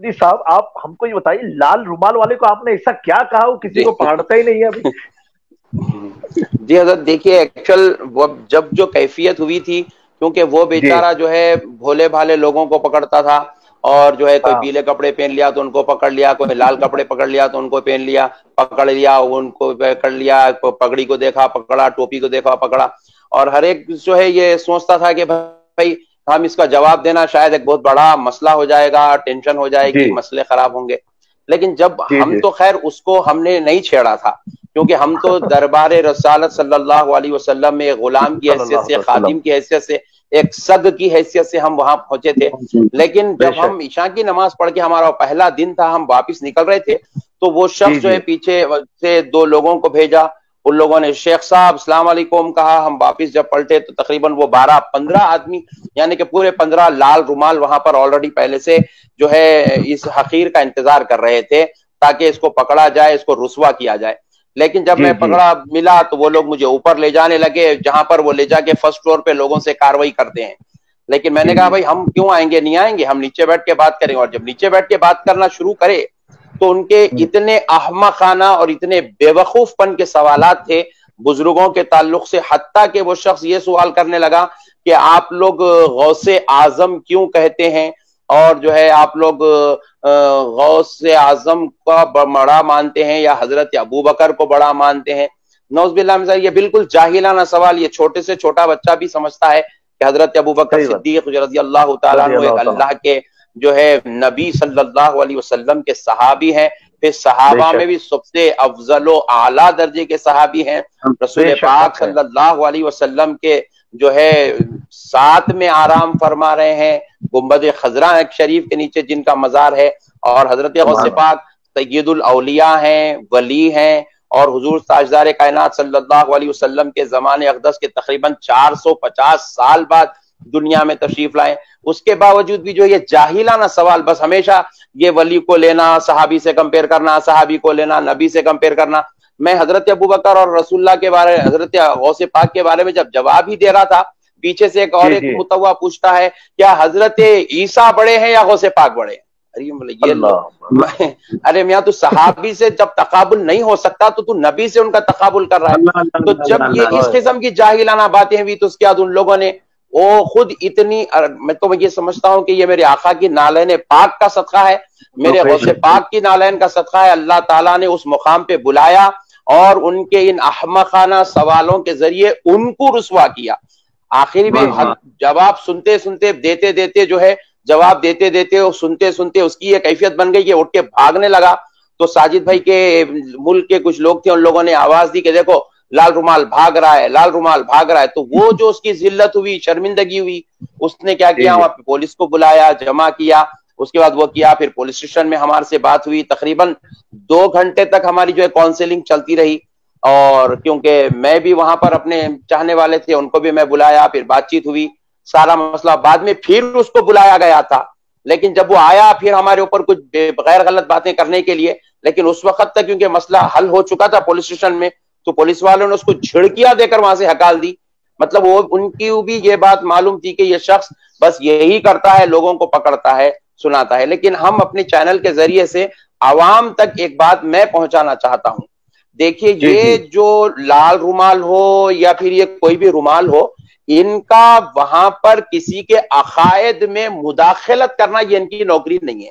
جی صاحب آپ ہم کو یہ بتائیے، لال رومال والے کو آپ نے ایسا کیا کہا وہ کسی جی کو پکڑتا ہی نہیں ہے ابھی؟ جی حضرت دیکھیے، ایکچوئل وہ جب جو کیفیت ہوئی تھی، کیونکہ وہ جی بیچارہ جو ہے بھولے بھالے لوگوں کو پکڑتا تھا، اور جو ہے کوئی ہاں پیلے کپڑے پہن لیا تو ان کو پکڑ لیا، کوئی لال کپڑے پکڑ لیا تو ان کو پہن لیا، پکڑ لیا ان کو پکڑ لیا، پگڑی کو دیکھا پکڑا، ٹوپی کو دیکھا پکڑا، اور ہر ایک جو ہے یہ سوچتا تھا کہ بھائی ہم اس کا جواب دینا شاید ایک بہت بڑا مسئلہ ہو جائے گا، ٹینشن ہو جائے جی گی، مسئلے خراب ہوں گے۔ لیکن جب جی ہم جی تو خیر اس کو ہم نے نہیں چھیڑا تھا، کیونکہ ہم تو دربار رسالت صلی اللہ علیہ وسلم میں ایک غلام کی صلی حیثیت اللہ سے، علیہ وسلم۔ خادم کی حیثیت سے، ایک سگ کی حیثیت سے ہم وہاں پہنچے تھے۔ لیکن بے جب شک۔ ہم عشاء کی نماز پڑھ کے، ہمارا پہلا دن تھا، ہم واپس نکل رہے تھے، تو وہ جی شخص جو جی ہے پیچھے سے دو لوگوں کو بھیجا، ان لوگوں نے شیخ صاحب السلام علیکم کہا، ہم واپس جب پلٹے تو تقریباً وہ 12-15 آدمی، یعنی کہ پورے 15 لال رومال وہاں پر آلریڈی پہلے سے جو ہے اس حقیر کا انتظار کر رہے تھے تاکہ اس کو پکڑا جائے، اس کو رسوا کیا جائے۔ لیکن جب جی میں جی پکڑا ملا تو وہ لوگ مجھے اوپر لے جانے لگے، جہاں پر وہ لے جا کے فرسٹ فلور پہ لوگوں سے کاروائی کرتے ہیں۔ لیکن میں نے جی کہا جی بھائی ہم کیوں آئیں گے، نہیں آئیں گے، ہم نیچے بیٹھ کے بات کریں گے۔ اور جب نیچے بیٹھ کے بات کرنا شروع کرے تو ان کے اتنے احمقانہ اور اتنے بے وقوف پن کے سوالات تھے بزرگوں کے تعلق سے، حتیٰ کہ وہ شخص یہ سوال کرنے لگا کہ آپ لوگ غوث اعظم کیوں کہتے ہیں، اور جو ہے آپ لوگ غوث اعظم کا بڑا مانتے ہیں یا حضرت ابو بکر کو بڑا مانتے ہیں؟ نعوذ باللہ من ذالک، یہ بالکل جاہلانہ سوال، یہ چھوٹے سے چھوٹا بچہ بھی سمجھتا ہے کہ حضرت ابو بکر صحیح بات، صدیق رضی اللہ تعالیٰ رضی عنہ ایک اللہ تعالیٰ۔ اللہ کے جو ہے نبی صلی اللہ علیہ وسلم کے صحابی ہیں، پھر بے صحابہ میں شک، بھی سب سے افضل و اعلیٰ درجے کے صحابی ہیں، بے رسول شک پاک حق ہے۔ صلی اللہ علیہ وسلم کے جو ہے ساتھ میں آرام فرما رہے ہیں، گنبد خضرا شریف کے نیچے جن کا مزار ہے، اور حضرت غوث سبحان پاک سید الاولیاء ہیں، ولی ہیں، اور حضور تاجدار کائنات صلی اللہ علیہ وسلم کے زمانے اقدس کے تقریباً 450 سال بعد دنیا میں تشریف لائے۔ اس کے باوجود بھی جو یہ جاہلانہ سوال، بس ہمیشہ یہ ولی کو لینا صحابی سے کمپیئر کرنا، صحابی کو لینا نبی سے کمپیئر کرنا۔ میں حضرت ابو بکر اور رسول اللہ کے بارے، حضرت غوث پاک کے بارے میں جب جواب ہی دے رہا تھا، پیچھے سے ایک اور جی ایک جی متوا پوچھتا ہے کیا حضرت عیسیٰ بڑے ہیں یا غوث پاک بڑے ہیں؟ یہ لو، اللہ ارے میاں تو صحابی سے جب تقابل نہیں ہو سکتا تو نبی سے ان کا تقابل کر رہا ہے۔ تو جب یہ اس قسم کی جاہلانہ باتیں ہوئی تو اس کے بعد ان لوگوں نے وہ خود اتنی، میں تو یہ سمجھتا ہوں کہ یہ میرے آقا کی نالین پاک کا صدقہ ہے، میرے بے غوث شک پاک کی نالین کا صدقہ ہے، اللہ تعالیٰ نے اس مقام پہ بلایا اور ان کے ان احمقانہ سوالوں کے ذریعے ان کو رسوا کیا۔ آخر میں جی جی جواب سنتے سنتے دیتے دیتے جو ہے، جواب دیتے دیتے اور سنتے سنتے اس کی یہ کیفیت بن گئی کہ اٹھ کے بھاگنے لگا۔ تو ساجد بھائی کے ملک کے کچھ لوگ تھے، ان لوگوں نے آواز دی کہ دیکھو لال رومال بھاگ رہا ہے، لال رومال بھاگ رہا ہے۔ تو وہ جو اس کی ذلت ہوئی، شرمندگی ہوئی، اس نے کیا جی کیا، جی وہاں پہ پولیس کو بلایا، جمع کیا، اس کے بعد وہ کیا، پھر پولیس اسٹیشن میں ہمارے سے بات ہوئی، تقریباً 2 گھنٹے تک ہماری جو ہے کاؤنسلنگ چلتی رہی۔ اور کیونکہ میں بھی وہاں پر اپنے چاہنے والے تھے، ان کو بھی میں بلایا، پھر بات چیت ہوئی، سارا مسئلہ بعد میں پھر اس کو بلایا گیا تھا۔ لیکن جب وہ آیا پھر ہمارے اوپر کچھ غیر غلط باتیں کرنے کے لیے، لیکن اس وقت تک کیونکہ مسئلہ حل ہو چکا تھا پولیس اسٹیشن میں، تو پولیس والوں نے اس کو جھڑکیاں دے کر وہاں سے ہکال دی۔ مطلب وہ ان کی بھی یہ بات معلوم تھی کہ یہ شخص بس یہی کرتا ہے، لوگوں کو پکڑتا ہے، سناتا ہے۔ لیکن ہم اپنے چینل کے ذریعے سے عوام تک ایک بات میں پہنچانا چاہتا ہوں۔ دیکھیے جی یہ جی جو لال رومال ہو یا پھر یہ کوئی بھی رومال ہو، ان کا وہاں پر کسی کے عقائد میں مداخلت کرنا یہ ان کی نوکری نہیں ہے۔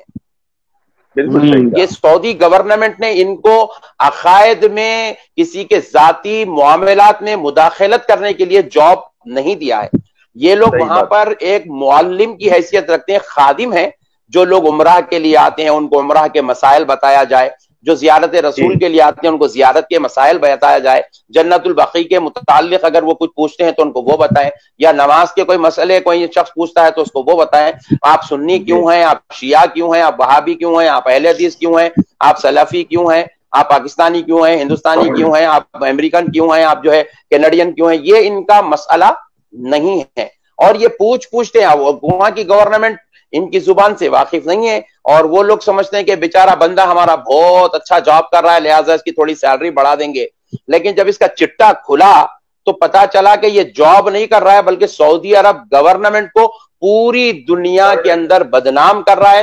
بالکل صحیح یہ کہا۔ سعودی گورنمنٹ نے ان کو عقائد میں کسی کے ذاتی معاملات میں مداخلت کرنے کے لیے جاب نہیں دیا ہے۔ یہ لوگ صحیح وہاں بات، پر ایک معلم کی حیثیت رکھتے ہیں، خادم ہیں، جو لوگ عمرہ کے لیے آتے ہیں ان کو عمرہ کے مسائل بتایا جائے، جو زیارت جی رسول کے لیے آتے ہیں ان کو زیارت کے مسائل بتایا جائے، جنت البقیع کے متعلق اگر وہ کچھ پوچھتے ہیں تو ان کو وہ بتائیں، یا نماز کے کوئی مسئلے کوئی شخص پوچھتا ہے تو اس کو وہ بتائیں۔ آپ سنی جی کیوں ہیں، آپ شیعہ کیوں ہیں، آپ وہابی کیوں ہیں، آپ اہل حدیث کیوں ہیں، آپ سلفی کیوں ہیں، آپ پاکستانی کیوں ہیں، ہندوستانی کیوں ہیں، آپ امریکن کیوں ہیں، آپ جو ہے کینیڈین کیوں ہیں، یہ ان کا مسئلہ نہیں ہے۔ اور یہ پوچھتے ہیں، وہاں کی گورنمنٹ ان کی زبان سے واقف نہیں ہے، اور وہ لوگ سمجھتے ہیں کہ بیچارہ بندہ ہمارا بہت اچھا جاب کر رہا ہے لہٰذا اس کی تھوڑی سیلری بڑھا دیں گے۔ لیکن جب اس کا چٹا کھلا تو پتا چلا کہ یہ جاب نہیں کر رہا ہے بلکہ سعودی عرب گورنمنٹ کو پوری دنیا کے اندر بدنام کر رہا ہے،